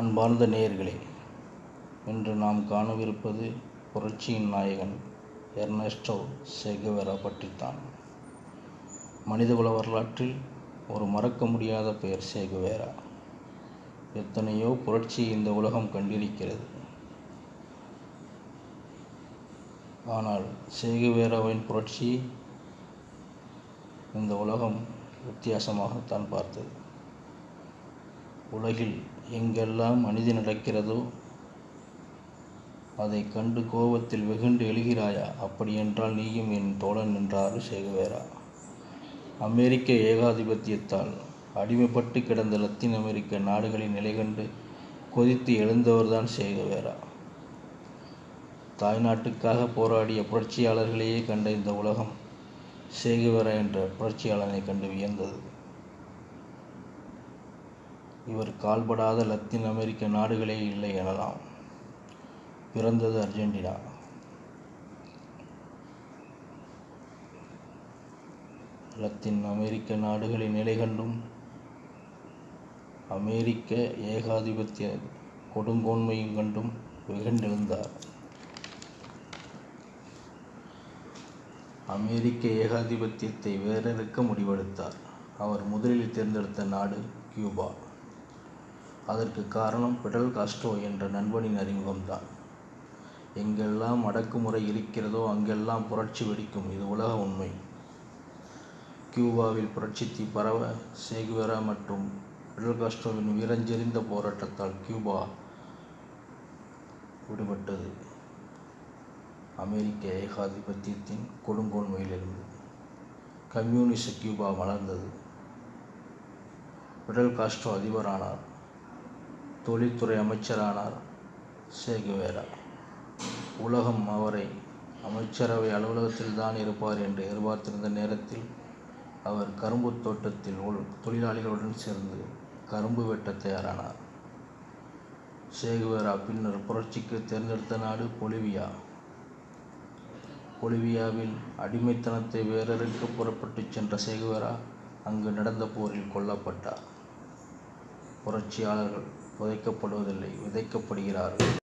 அன்பார்ந்த நேயர்களே, இன்று நாம் காணவிருப்பது புரட்சியின் நாயகன் எர்னஸ்டோ சே கெவாரா பற்றித்தான். மனிதகுல வரலாற்றில் ஒரு மறக்க முடியாத பெயர் சே கெவாரா. எத்தனையோ புரட்சியை இந்த உலகம் கண்டிருக்கிறது. ஆனால் சே கெவாராவின் புரட்சி இந்த உலகம் வித்தியாசமாகத்தான் பார்த்தது. உலகில் எங்கெல்லாம் அநீதி நடக்கிறதோ அதை கண்டு கோபத்தில் வெகுண்டு எழுகிறாயா? அப்படியென்றால் நீயும் என் தோழன் என்றார் சே கெவாரா. அமெரிக்க ஏகாதிபத்தியத்தால் அடிமைப்பட்டு கிடந்த லத்தீன் அமெரிக்க நாடுகளின் நிலை கண்டு கொதித்து எழுந்தவர்தான் சே கெவாரா. தாய்நாட்டுக்காக போராடிய புரட்சியாளர்களையே கண்ட இந்த உலகம் சே கெவாரா என்ற புரட்சியாளனை கண்டு வியந்தது. இவர் கால்படாத லத்தீன் அமெரிக்க நாடுகளே இல்லை எனலாம். பிறந்தது அர்ஜென்டினா. லத்தீன் அமெரிக்க நாடுகளின் நிலை கண்டும் அமெரிக்க ஏகாதிபத்திய கொடுங்கோன்மையும் கண்டும் வெகுண்டெழுந்தார். அமெரிக்க ஏகாதிபத்தியத்தை வேரறுக்க முடிவெடுத்தார். அவர் முதலில் தேர்ந்தெடுத்த நாடு கியூபா. அதற்கு காரணம் பிடல் காஸ்ட்ரோ என்ற நண்பனின் அறிமுகம்தான். எங்கெல்லாம் அடக்குமுறை இருக்கிறதோ அங்கெல்லாம் புரட்சி வெடிக்கும், இது உலக உண்மை. கியூபாவில் புரட்சி தீ பரவ சே கெவாரா மற்றும் பிடல் காஸ்ட்ரோவின் வீரஞ்செறிந்த போராட்டத்தால் கியூபா விடுபட்டது அமெரிக்க ஏகாதிபத்தியத்தின் கொடுங்கோன்மையிலிருந்து. கம்யூனிச கியூபா மலர்ந்தது. பிடல் காஸ்ட்ரோ அதிபரானார். தொழில்துறை அமைச்சரானார் சே கெவாரா. உலகம் அவரை அமைச்சரவை அலுவலகத்தில் தான் இருப்பார் என்று எதிர்பார்த்திருந்த நேரத்தில் அவர் கரும்பு தோட்டத்தில் தொழிலாளிகளுடன் சேர்ந்து கரும்பு வெட்ட தயாரானார். சே கெவாரா பின்னர் புரட்சிக்கு தேர்ந்தெடுத்த நாடு பொலிவியா. பொலிவியாவில் அடிமைத்தனத்தை வேரறுக்க புறப்பட்டு சென்ற சே கெவாரா அங்கு நடந்த போரில் கொல்லப்பட்டார். புரட்சியாளர்கள் புதைக்கப்படுவதில்லை, விதைக்கப்படுகிறார்கள்.